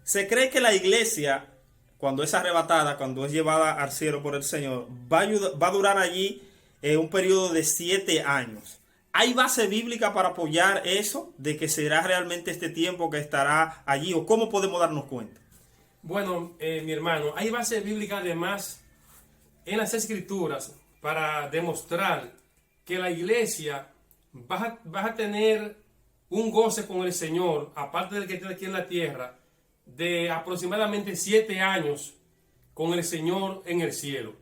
Se cree que la iglesia, cuando es arrebatada, cuando es llevada al cielo por el Señor, va a durar allí un periodo de 7 años. ¿Hay base bíblica para apoyar eso, de que será realmente este tiempo que estará allí? ¿O cómo podemos darnos cuenta? Bueno, mi hermano, hay base bíblica además en las Escrituras para demostrar que la iglesia va a tener un goce con el Señor, aparte del que tiene aquí en la tierra, de aproximadamente 7 años con el Señor en el cielo.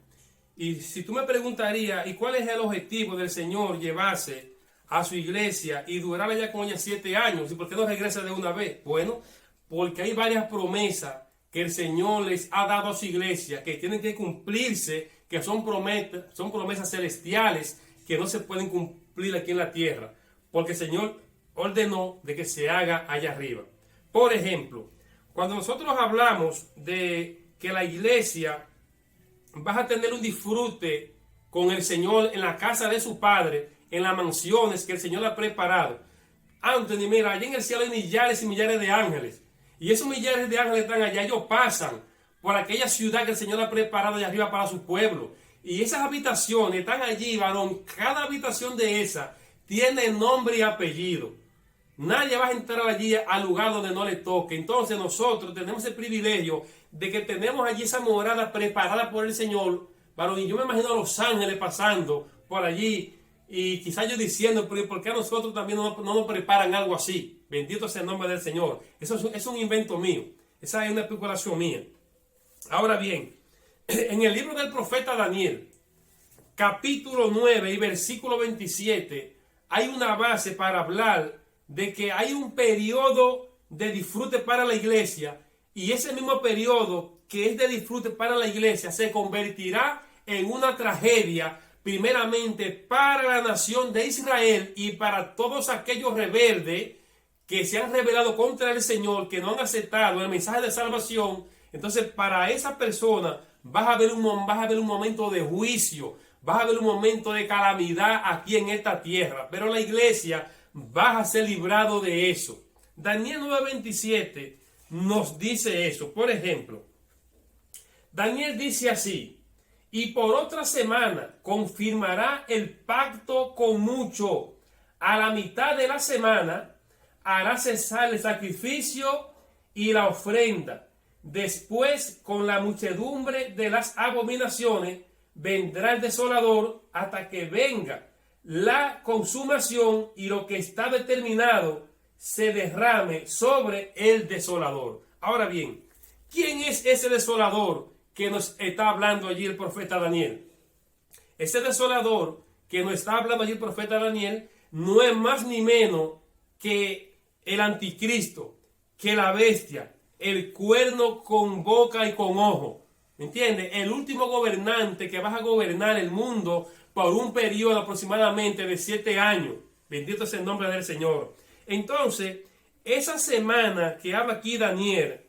Y si tú me preguntarías, ¿y cuál es el objetivo del Señor llevarse a su iglesia y durar allá con ella 7 años? ¿Y por qué no regresa de una vez? Bueno, porque hay varias promesas que el Señor les ha dado a su iglesia, que tienen que cumplirse, que son promesas celestiales, que no se pueden cumplir aquí en la tierra, porque el Señor ordenó de que se haga allá arriba. Por ejemplo, cuando nosotros hablamos de que la iglesia va a tener un disfrute con el Señor en la casa de su Padre, en las mansiones que el Señor le ha preparado. Anthony, mira, allá en el cielo hay millares y millares de ángeles. Y esos millares de ángeles están allá, ellos pasan por aquella ciudad que el Señor ha preparado allá arriba para su pueblo. Y esas habitaciones están allí, varón. Cada habitación de esas tiene nombre y apellido. Nadie va a entrar allí al lugar donde no le toque. Entonces nosotros tenemos el privilegio de que tenemos allí esa morada preparada por el Señor, varón. Y yo me imagino a los ángeles pasando por allí y quizás yo diciendo, pero ¿por qué a nosotros también no nos preparan algo así? Bendito sea el nombre del Señor. Eso es un invento mío. Esa es una especulación mía. Ahora bien, en el libro del profeta Daniel, capítulo 9 y versículo 27, hay una base para hablar de que hay un periodo de disfrute para la iglesia, y ese mismo periodo que es de disfrute para la iglesia se convertirá en una tragedia, primeramente para la nación de Israel y para todos aquellos rebeldes que se han rebelado contra el Señor, que no han aceptado el mensaje de salvación. Entonces, para esa persona vas a ver un momento de juicio, vas a ver un momento de calamidad aquí en esta tierra, pero la iglesia va a ser librado de eso. Daniel 9:27 nos dice eso. Por ejemplo, Daniel dice así: y por otra semana confirmará el pacto con mucho. A la mitad de la semana hará cesar el sacrificio y la ofrenda. Después, con la muchedumbre de las abominaciones, vendrá el desolador hasta que venga la consumación y lo que está determinado se derrame sobre el desolador. Ahora bien, ¿quién es ese desolador que nos está hablando allí el profeta Daniel? Ese desolador que nos está hablando allí el profeta Daniel no es más ni menos que el anticristo, que la bestia, el cuerno con boca y con ojo. ¿Me entiendes? El último gobernante que va a gobernar el mundo por un periodo aproximadamente de 7 años. Bendito es el nombre del Señor. Entonces, esa semana que habla aquí Daniel,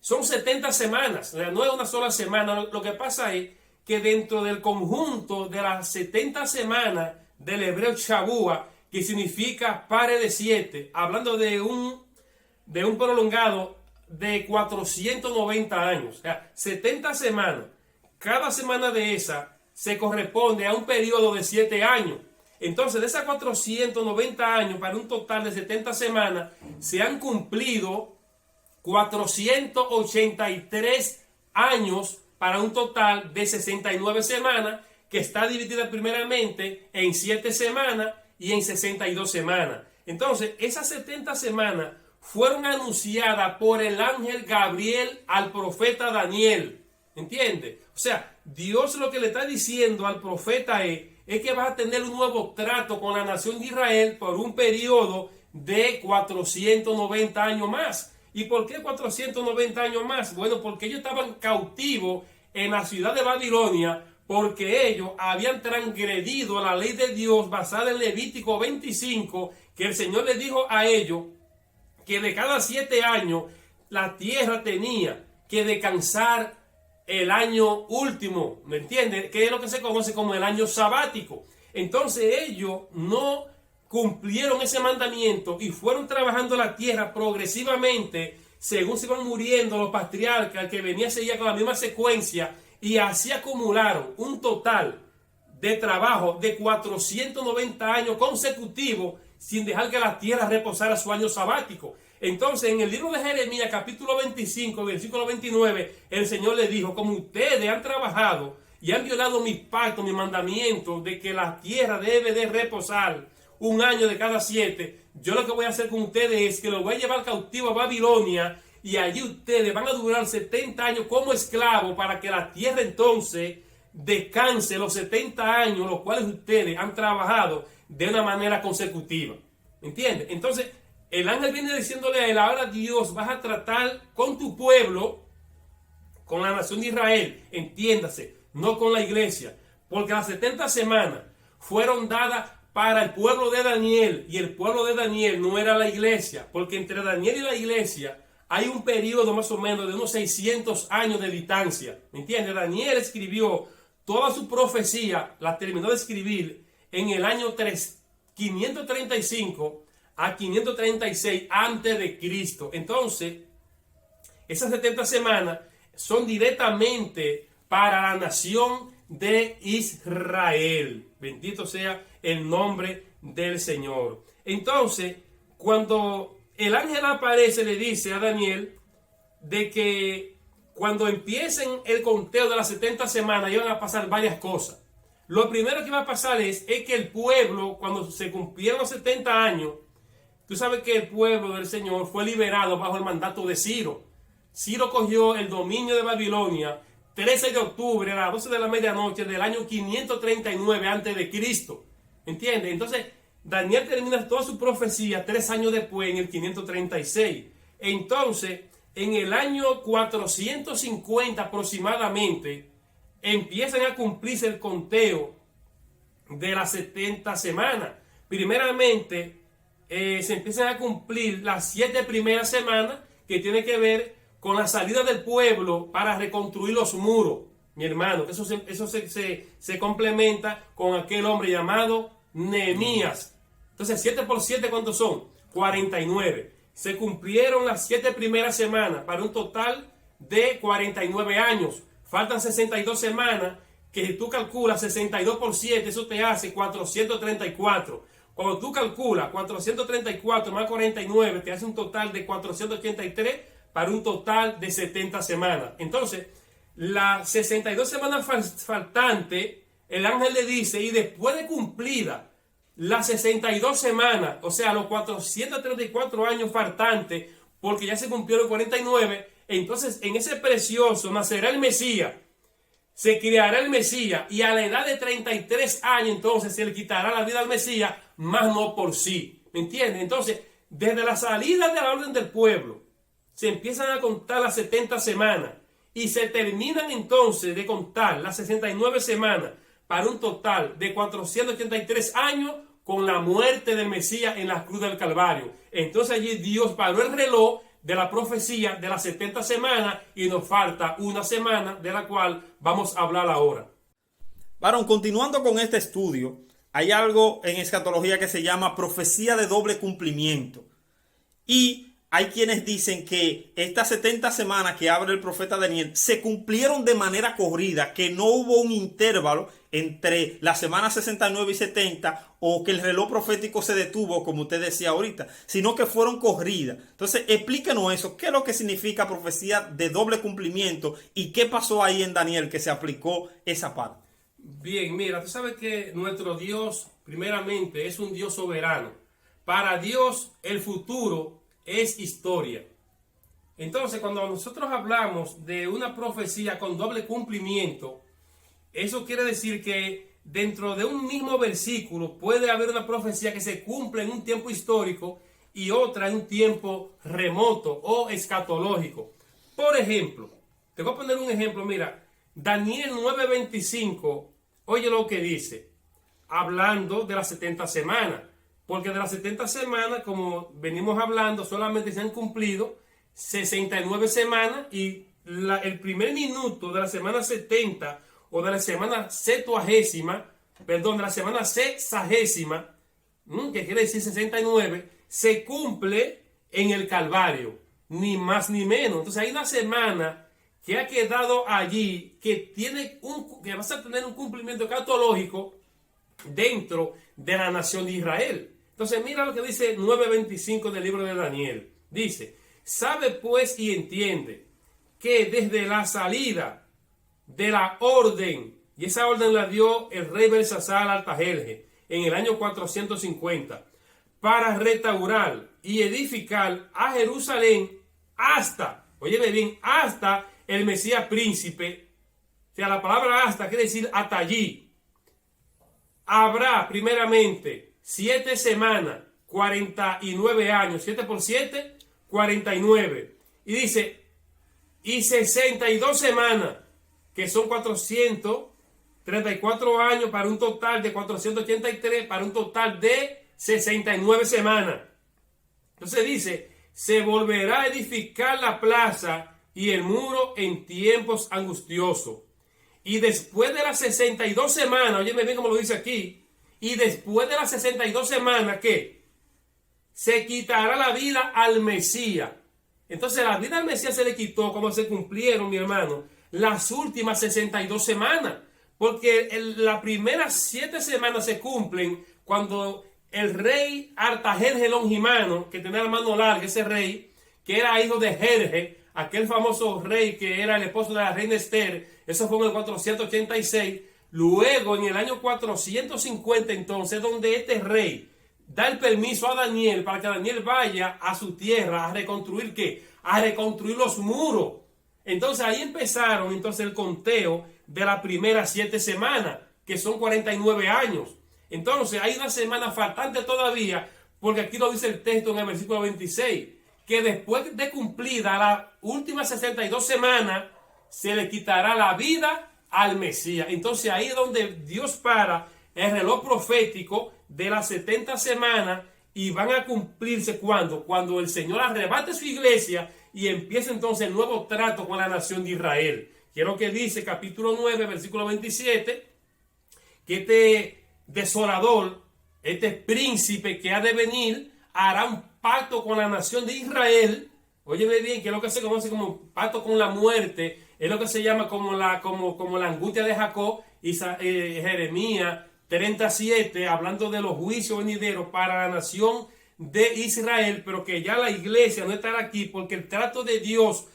son 70 semanas, no es una sola semana. Lo que pasa es que dentro del conjunto de las 70 semanas del hebreo Shabua, que significa pare de 7, hablando de un prolongado de 490 años, o sea, 70 semanas. Cada semana de esa se corresponde a un periodo de 7 años. Entonces, de esas 490 años para un total de 70 semanas, se han cumplido 483 años para un total de 69 semanas, que está dividida primeramente en 7 semanas y en 62 semanas. Entonces, esas 70 semanas fueron anunciadas por el ángel Gabriel al profeta Daniel. ¿Entiendes? O sea, Dios lo que le está diciendo al profeta es que vas a tener un nuevo trato con la nación de Israel por un periodo de 490 años más. ¿Y por qué 490 años más? Bueno, porque ellos estaban cautivos en la ciudad de Babilonia, porque ellos habían transgredido la ley de Dios basada en Levítico 25, que el Señor les dijo a ellos que de cada 7 años la tierra tenía que descansar el año último, ¿me entiendes? Que es lo que se conoce como el año sabático. Entonces ellos no cumplieron ese mandamiento y fueron trabajando la tierra progresivamente según se iban muriendo los patriarcas, el que venía seguía con la misma secuencia, y así acumularon un total de trabajo de 490 años consecutivos sin dejar que la tierra reposara su año sabático. Entonces, en el libro de Jeremías, capítulo 25, versículo 29, el Señor le dijo: como ustedes han trabajado y han violado mis pactos, mis mandamientos, de que la tierra debe de reposar un año de cada 7, yo lo que voy a hacer con ustedes es que los voy a llevar cautivo a Babilonia, y allí ustedes van a durar 70 años como esclavos, para que la tierra entonces descanse los 70 años, los cuales ustedes han trabajado de una manera consecutiva. ¿Me entiendes? Entonces, el ángel viene diciéndole a él: ahora Dios, vas a tratar con tu pueblo, con la nación de Israel, entiéndase, no con la iglesia, porque las 70 semanas fueron dadas para el pueblo de Daniel, y el pueblo de Daniel no era la iglesia, porque entre Daniel y la iglesia hay un periodo más o menos de unos 600 años de distancia. ¿Me entiendes? Daniel escribió toda su profecía, la terminó de escribir en el año 535 a 536 antes de Cristo. Entonces, esas 70 semanas son directamente para la nación de Israel. Bendito sea el nombre del Señor. Entonces, cuando el ángel aparece, le dice a Daniel de que cuando empiecen el conteo de las 70 semanas, iban a pasar varias cosas. Lo primero que va a pasar es que el pueblo, cuando se cumplieron los 70 años, tú sabes que el pueblo del Señor fue liberado bajo el mandato de Ciro. Ciro cogió el dominio de Babilonia 13 de octubre a las 12 de la medianoche del año 539 antes de Cristo. ¿Entiendes? Entonces, Daniel termina toda su profecía 3 años después, en el 536. Entonces, en el año 450 aproximadamente, empiezan a cumplirse el conteo de las 70 semanas. Primeramente, se empiezan a cumplir las 7 primeras semanas, que tiene que ver con la salida del pueblo para reconstruir los muros. Mi hermano, eso se complementa con aquel hombre llamado Nehemías. Entonces, 7 por 7, ¿cuántos son? 49. Se cumplieron las 7 primeras semanas para un total de 49 años. Faltan 62 semanas, que si tú calculas 62 por 7, eso te hace 434. Cuando tú calculas 434 más 49, te hace un total de 483 para un total de 70 semanas. Entonces, las 62 semanas faltantes, el ángel le dice: y después de cumplida las 62 semanas, o sea, los 434 años faltantes, porque ya se cumplieron 49, entonces en ese precioso nacerá el Mesías, se criará el Mesías, y a la edad de 33 años entonces se le quitará la vida al Mesías, más no por sí. ¿Me entiendes? Entonces, desde la salida de la orden del pueblo, se empiezan a contar las 70 semanas, y se terminan entonces de contar las 69 semanas para un total de 483 años con la muerte del Mesías en la cruz del Calvario. Entonces allí Dios paró el reloj de la profecía de las 70 semanas, y nos falta una semana, de la cual vamos a hablar ahora. Varón, continuando con este estudio, hay algo en escatología que se llama profecía de doble cumplimiento. Y hay quienes dicen que estas 70 semanas que abre el profeta Daniel se cumplieron de manera corrida, que no hubo un intervalo entre las semanas 69 y 70, o que el reloj profético se detuvo, como usted decía ahorita, sino que fueron corridas. Entonces, explíquenos eso. ¿Qué es lo que significa profecía de doble cumplimiento y qué pasó ahí en Daniel que se aplicó esa parte? Bien, mira, tú sabes que nuestro Dios, primeramente, es un Dios soberano. Para Dios, el futuro es historia. Entonces, cuando nosotros hablamos de una profecía con doble cumplimiento, eso quiere decir que dentro de un mismo versículo puede haber una profecía que se cumple en un tiempo histórico y otra en un tiempo remoto o escatológico. Por ejemplo, te voy a poner un ejemplo. Mira, Daniel 9:25, oye lo que dice, hablando de las 70 semanas. Porque de las 70 semanas, como venimos hablando, solamente se han cumplido 69 semanas, y el primer minuto de la semana 70 o de la semana septuagésima, perdón, de la semana sexagésima, que quiere decir 69, se cumple en el Calvario. ni más ni menos. Entonces hay una semana que ha quedado allí que que va a tener un cumplimiento escatológico dentro de la nación de Israel. Entonces mira lo que dice 9:25 del libro de Daniel. Dice: sabe pues y entiende que desde la salida de la orden, y esa orden la dio el rey Belsasar Artajerjes en el año 450, para restaurar y edificar a Jerusalén hasta, óyeme bien, hasta el Mesías príncipe. O sea, la palabra hasta quiere decir hasta allí. Habrá primeramente 7 semanas, 49 años, 7 por 7, 49. Y dice, y 62 semanas, que son 434 años para un total de 483, para un total de 69 semanas. Entonces dice, se volverá a edificar la plaza y el muro en tiempos angustiosos. Y después de las 62 semanas, óyeme bien como lo dice aquí, y después de las 62 semanas, ¿qué? Se quitará la vida al Mesías. Entonces la vida al Mesías se le quitó cuando se cumplieron, mi hermano, las últimas 62 semanas. Porque las primeras 7 semanas se cumplen cuando el rey Artajerjes Longimano, que tenía la mano larga, ese rey, que era hijo de Jerjes, aquel famoso rey que era el esposo de la reina Esther, eso fue en el 486. Luego, en el año 450, entonces, donde este rey da el permiso a Daniel para que Daniel vaya a su tierra a reconstruir, ¿qué? A reconstruir los muros. Entonces, ahí empezaron entonces el conteo de las primeras 7 semanas, que son 49 años. Entonces, hay una semana faltante todavía, porque aquí lo dice el texto en el versículo 26, que después de cumplida la última 62 semanas, se le quitará la vida al Mesías. Entonces ahí es donde Dios para el reloj profético de las 70 semanas y van a cumplirse cuando el Señor arrebate su iglesia y empieza entonces el nuevo trato con la nación de Israel. Quiero que dice capítulo 9, versículo 27, que este desolador, este príncipe que ha de venir, hará un pacto con la nación de Israel. Óyeme bien, que es lo que se conoce como pacto con la muerte, es lo que se llama como la angustia de Jacob, y Jeremías 37, hablando de los juicios venideros para la nación de Israel, pero que ya la iglesia no estará aquí, porque el trato de Dios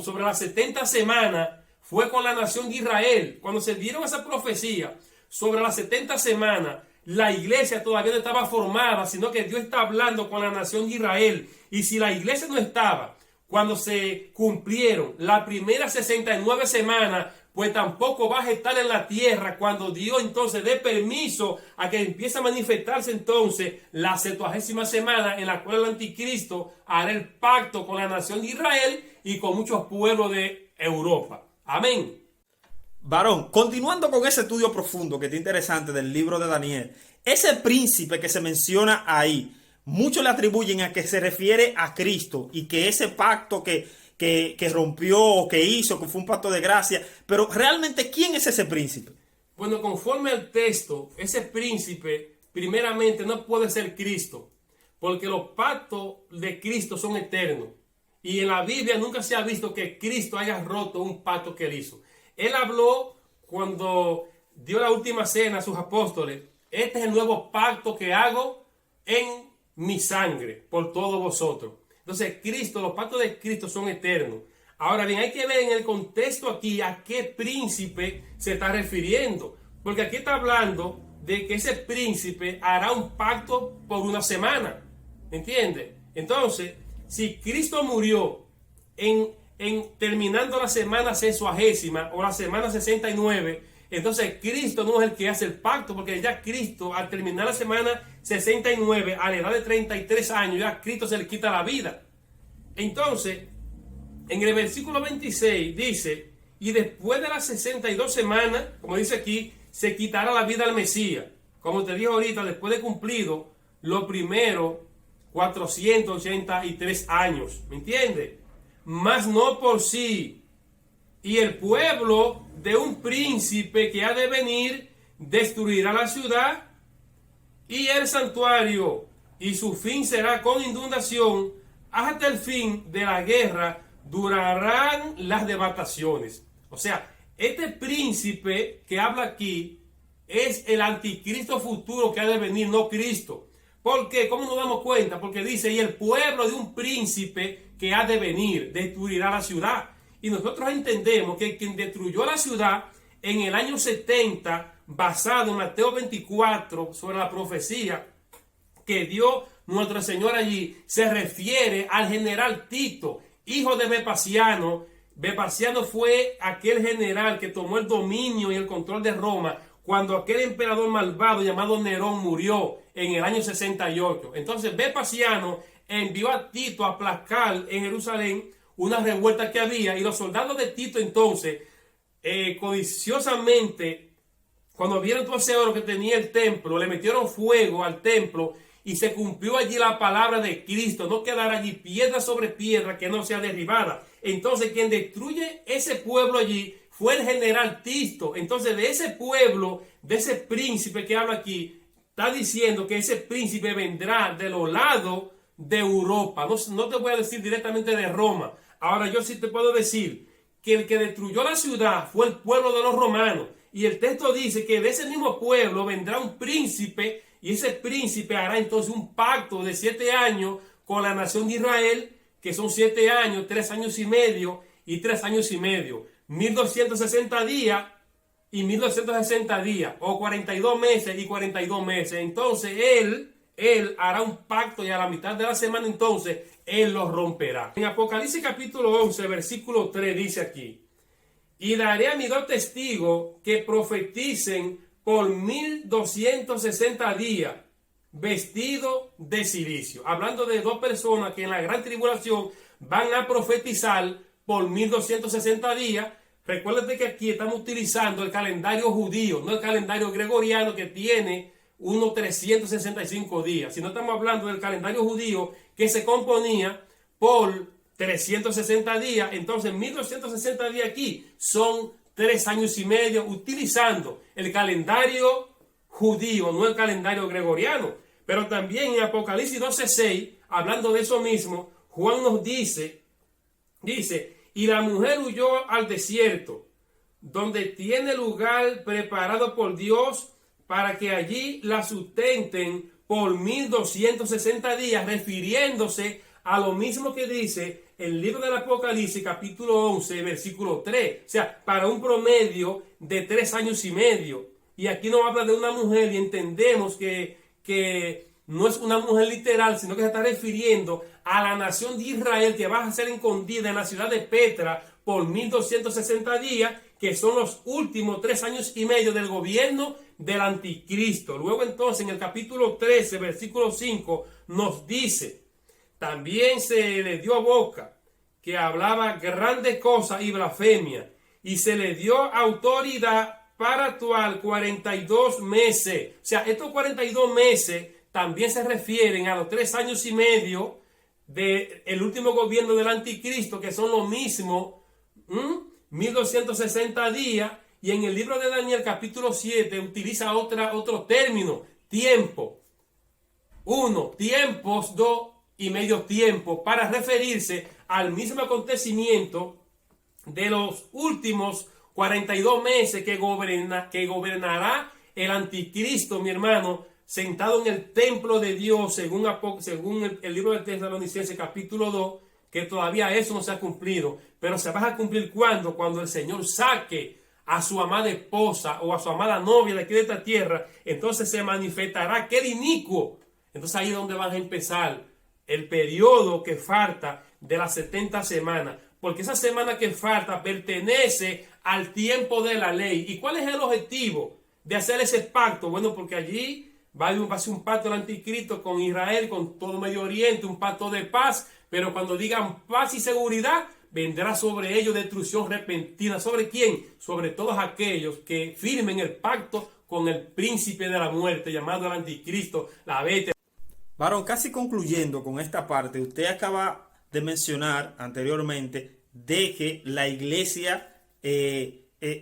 sobre las 70 semanas fue con la nación de Israel. Cuando se dieron esa profecía sobre las 70 semanas, la iglesia todavía no estaba formada, sino que Dios está hablando con la nación de Israel. Y si la iglesia no estaba cuando se cumplieron las primeras 69 semanas, pues tampoco vas a estar en la tierra cuando Dios entonces dé permiso a que empiece a manifestarse entonces la 70ª semana, en la cual el anticristo hará el pacto con la nación de Israel y con muchos pueblos de Europa. Amén. Varón, continuando con ese estudio profundo que está interesante del libro de Daniel, ese príncipe que se menciona ahí, muchos le atribuyen a que se refiere a Cristo y que ese pacto que rompió o que hizo, que fue un pacto de gracia, pero realmente, ¿quién es ese príncipe? Bueno, conforme al texto, ese príncipe primeramente no puede ser Cristo, porque los pactos de Cristo son eternos. Y en la Biblia nunca se ha visto que Cristo haya roto un pacto que él hizo. Él habló cuando dio la última cena a sus apóstoles: este es el nuevo pacto que hago en mi sangre por todos vosotros. Entonces Cristo, los pactos de Cristo son eternos. Ahora bien, hay que ver en el contexto aquí a qué príncipe se está refiriendo, porque aquí está hablando de que ese príncipe hará un pacto por una semana, ¿entiendes? Entonces, si Cristo murió en terminando la semana 60ª o la semana 69, entonces Cristo no es el que hace el pacto, porque ya Cristo, al terminar la semana 69, a la edad de 33 años, ya a Cristo se le quita la vida. Entonces, en el versículo 26 dice: y después de las 62 semanas, como dice aquí, se quitará la vida al Mesías. Como te dije ahorita, después de cumplido los primeros 483 años, ¿me entiendes? Mas no por sí. Y el pueblo de un príncipe que ha de venir destruirá la ciudad y el santuario, y su fin será con inundación hasta el fin de la guerra durarán las devastaciones. O sea, este príncipe que habla aquí es el anticristo futuro que ha de venir, no Cristo. ¿Por qué? ¿Cómo nos damos cuenta? Porque dice, y el pueblo de un príncipe que ha de venir destruirá la ciudad. Y nosotros entendemos que quien destruyó la ciudad en el año 70, basado en Mateo 24, sobre la profecía que dio nuestro Señor allí, se refiere al general Tito, hijo de Vespasiano. Vespasiano fue aquel general que tomó el dominio y el control de Roma cuando aquel emperador malvado llamado Nerón murió en el año 68. Entonces Vespasiano envió a Tito a aplacar en Jerusalén una revuelta que había, y los soldados de Tito entonces, codiciosamente, cuando vieron todo ese oro que tenía el templo, le metieron fuego al templo y se cumplió allí la palabra de Cristo. No quedará allí piedra sobre piedra que no sea derribada. Entonces quien destruye ese pueblo allí fue el general Tito. Entonces de ese pueblo, de ese príncipe que habla aquí, está diciendo que ese príncipe vendrá de los lados de Europa. No te voy a decir directamente de Roma. Ahora yo sí te puedo decir que el que destruyó la ciudad fue el pueblo de los romanos. Y el texto dice que de ese mismo pueblo vendrá un príncipe, y ese príncipe hará entonces un pacto de 7 años con la nación de Israel, que son 7 años, 3 años y medio y 3 años y medio. 1260 días y 1260 días, o 42 meses y 42 meses. Entonces él hará un pacto, y a la mitad de la semana entonces él lo romperá. En Apocalipsis capítulo 11, versículo 3 dice aquí: y daré a mis 2 testigos que profeticen por 1260 días, vestidos de cilicio. Hablando de 2 personas que en la gran tribulación van a profetizar por 1260 días. Recuérdate que aquí estamos utilizando el calendario judío, no el calendario gregoriano, que tiene unos 365 días, sino estamos hablando del calendario judío, que se componía por 360 días. Entonces 1260 días aquí son 3 años y medio, utilizando el calendario judío, no el calendario gregoriano. Pero también en Apocalipsis 12:6, hablando de eso mismo, Juan nos dice, y la mujer huyó al desierto, donde tiene lugar preparado por Dios para que allí la sustenten por 1260 días, refiriéndose a lo mismo que dice el libro del Apocalipsis capítulo 11 versículo 3, o sea, para un promedio de 3 años y medio. Y aquí nos habla de una mujer, y entendemos que no es una mujer literal, sino que se está refiriendo a la nación de Israel, que va a ser escondida en la ciudad de Petra por 1260 días, que son los últimos 3 años y medio del gobierno del anticristo. Luego entonces en el capítulo 13 versículo 5 nos dice: también se le dio boca, que hablaba grandes cosas y blasfemia, y se le dio autoridad para actuar 42 meses. O sea, estos 42 meses también se refieren a los 3 años y medio del último gobierno del anticristo, que son lo mismo, 1260 días. Y en el libro de Daniel capítulo 7 utiliza otro término: tiempo. 1, tiempos, 2 y medio tiempo, para referirse al mismo acontecimiento de los últimos 42 meses que gobernará el anticristo, mi hermano, sentado en el templo de Dios, según el libro de Tesalonicenses capítulo 2, que todavía eso no se ha cumplido, pero se va a cumplir cuando el Señor saque a su amada esposa o a su amada novia de aquí de esta tierra. Entonces se manifestará aquel inicuo. Entonces ahí es donde van a empezar el periodo que falta de las 70 semanas, porque esa semana que falta pertenece al tiempo de la ley. ¿Y cuál es el objetivo de hacer ese pacto? Bueno, porque allí va a ser un pacto del anticristo con Israel, con todo Medio Oriente, un pacto de paz, pero cuando digan paz y seguridad, vendrá sobre ellos destrucción repentina. ¿Sobre quién? Sobre todos aquellos que firmen el pacto con el príncipe de la muerte, llamado el anticristo, la bestia. Varón, casi concluyendo con esta parte, usted acaba de mencionar anteriormente de que la iglesia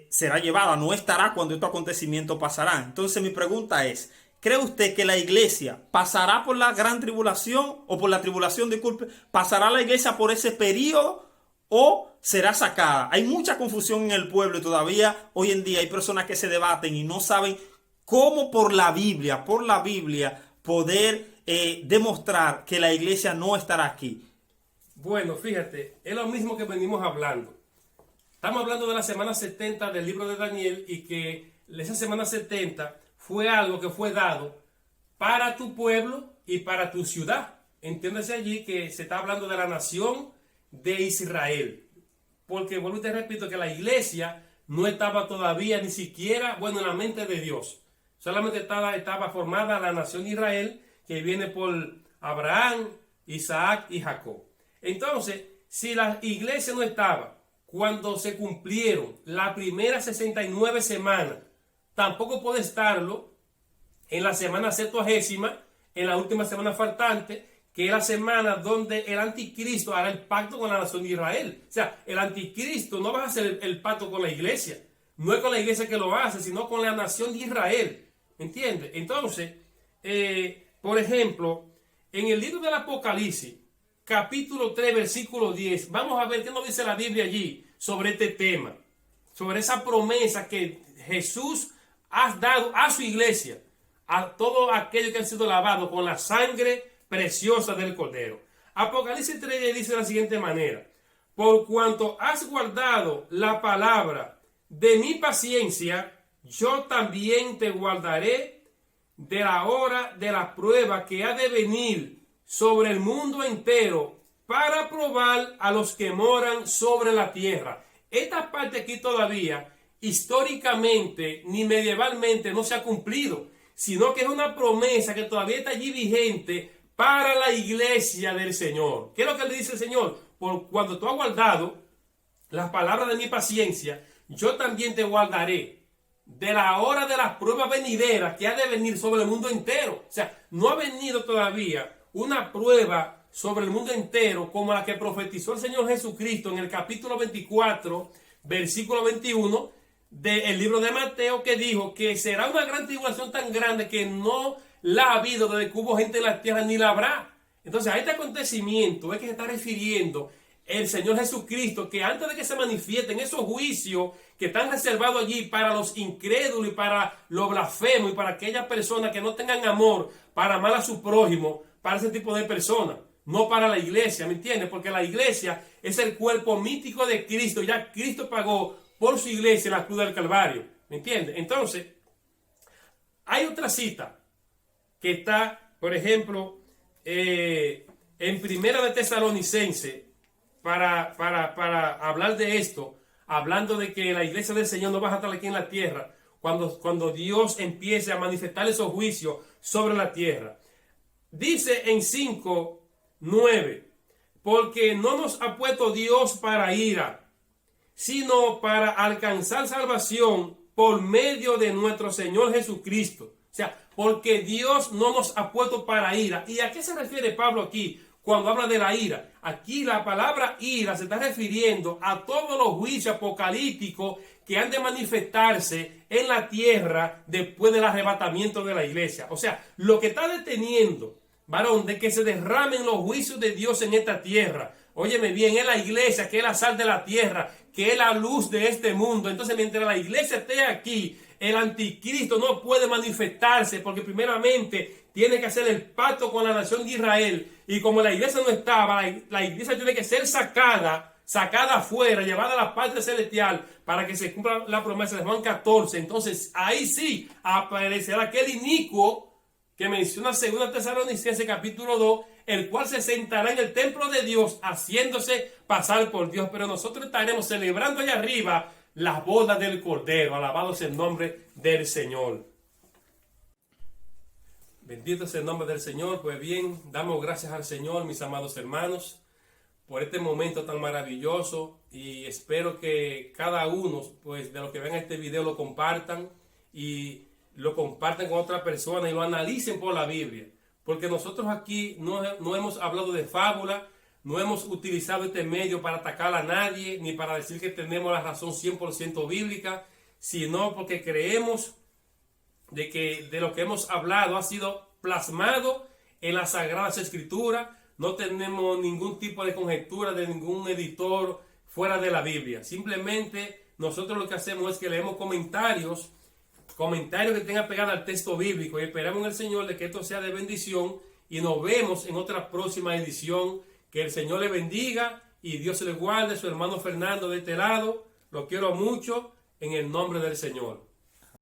será llevada, no estará cuando estos acontecimientos pasarán. Entonces mi pregunta es, ¿cree usted que la iglesia pasará por la gran tribulación o por la tribulación, disculpe? ¿Pasará la iglesia por ese periodo o será sacada? Hay mucha confusión en el pueblo y todavía hoy en día hay personas que se debaten y no saben cómo por la Biblia poder demostrar que la iglesia no estará aquí. Bueno, fíjate, es lo mismo que venimos hablando. Estamos hablando de la semana 70 del libro de Daniel y que esa semana 70 fue algo que fue dado para tu pueblo y para tu ciudad. Entiéndase allí que se está hablando de la nación de Israel. Porque, vuelvo y te repito, que la iglesia no estaba todavía ni siquiera, bueno, en la mente de Dios. Solamente estaba formada la nación de Israel, que viene por Abraham, Isaac y Jacob. Entonces, si la iglesia no estaba cuando se cumplieron las primeras 69 semanas, tampoco puede estarlo en la semana 70, en la última semana faltante, que es la semana donde el anticristo hará el pacto con la nación de Israel. O sea, el anticristo no va a hacer el pacto con la iglesia. No es con la iglesia que lo hace, sino con la nación de Israel. ¿Entiendes? Entonces, por ejemplo, en el libro del Apocalipsis, capítulo 3, versículo 10, vamos a ver qué nos dice la Biblia allí sobre este tema, sobre esa promesa que Jesús ha dado a su iglesia, a todos aquellos que han sido lavados con la sangre preciosa del Cordero. Apocalipsis 3 dice de la siguiente manera: por cuanto has guardado la palabra de mi paciencia, yo también te guardaré de la hora de la prueba que ha de venir sobre el mundo entero para probar a los que moran sobre la tierra. Esta parte aquí todavía, históricamente ni medievalmente, no se ha cumplido, sino que es una promesa que todavía está allí vigente para la iglesia del Señor. ¿Qué es lo que le dice el Señor? Por cuando tú has guardado las palabras de mi paciencia, yo también te guardaré de la hora de las pruebas venideras que ha de venir sobre el mundo entero. O sea, no ha venido todavía una prueba sobre el mundo entero como la que profetizó el Señor Jesucristo en el capítulo 24, versículo 21 del libro de Mateo, que dijo que será una gran tribulación tan grande que no la ha habido desde que hubo gente en la tierra ni la habrá. Entonces a este acontecimiento es que se está refiriendo el Señor Jesucristo, que antes de que se manifiesten esos juicios que están reservados allí para los incrédulos y para los blasfemos y para aquellas personas que no tengan amor para amar a su prójimo, para ese tipo de personas, no para la iglesia, ¿me entiendes? Porque la iglesia es el cuerpo mítico de Cristo. Ya Cristo pagó por su iglesia en la cruz del Calvario, ¿me entiendes? Entonces, hay otra cita que está, por ejemplo, en Primera de Tesalonicense, para hablar de esto, hablando de que la iglesia del Señor no va a estar aquí en la tierra, cuando Dios empiece a manifestar esos juicios sobre la tierra. Dice en 5:9, porque no nos ha puesto Dios para ira, sino para alcanzar salvación por medio de nuestro Señor Jesucristo. O sea, porque Dios no nos ha puesto para ira. ¿Y a qué se refiere Pablo aquí cuando habla de la ira? Aquí la palabra ira se está refiriendo a todos los juicios apocalípticos que han de manifestarse en la tierra después del arrebatamiento de la iglesia. O sea, lo que está deteniendo, varón, de que se derramen los juicios de Dios en esta tierra, óyeme bien, es la iglesia, que es la sal de la tierra, que es la luz de este mundo. Entonces, mientras la iglesia esté aquí, el anticristo no puede manifestarse, porque primeramente tiene que hacer el pacto con la nación de Israel, y como la iglesia no estaba, la iglesia tiene que ser sacada afuera, llevada a la patria celestial, para que se cumpla la promesa de Juan 14. Entonces ahí sí aparecerá aquel inicuo que menciona 2 Tesalonicenses capítulo 2, el cual se sentará en el templo de Dios haciéndose pasar por Dios. Pero nosotros estaremos celebrando allá arriba las bodas del Cordero. Alabado sea el nombre del Señor. Bendito sea el nombre del Señor. Pues bien, damos gracias al Señor, mis amados hermanos, por este momento tan maravilloso, y espero que cada uno, pues, de los que ven este video lo compartan y lo compartan con otra persona y lo analicen por la Biblia, porque nosotros aquí no hemos hablado de fábula, no hemos utilizado este medio para atacar a nadie, ni para decir que tenemos la razón 100% bíblica, sino porque creemos de que de lo que hemos hablado ha sido plasmado en las Sagradas Escrituras. No tenemos ningún tipo de conjetura de ningún editor fuera de la Biblia. Simplemente nosotros lo que hacemos es que leemos comentarios que tengan pegada al texto bíblico, y esperamos en el Señor de que esto sea de bendición, y nos vemos en otra próxima edición. Que el Señor le bendiga y Dios se le guarde. Su hermano Fernando de este lado, lo quiero mucho en el nombre del Señor.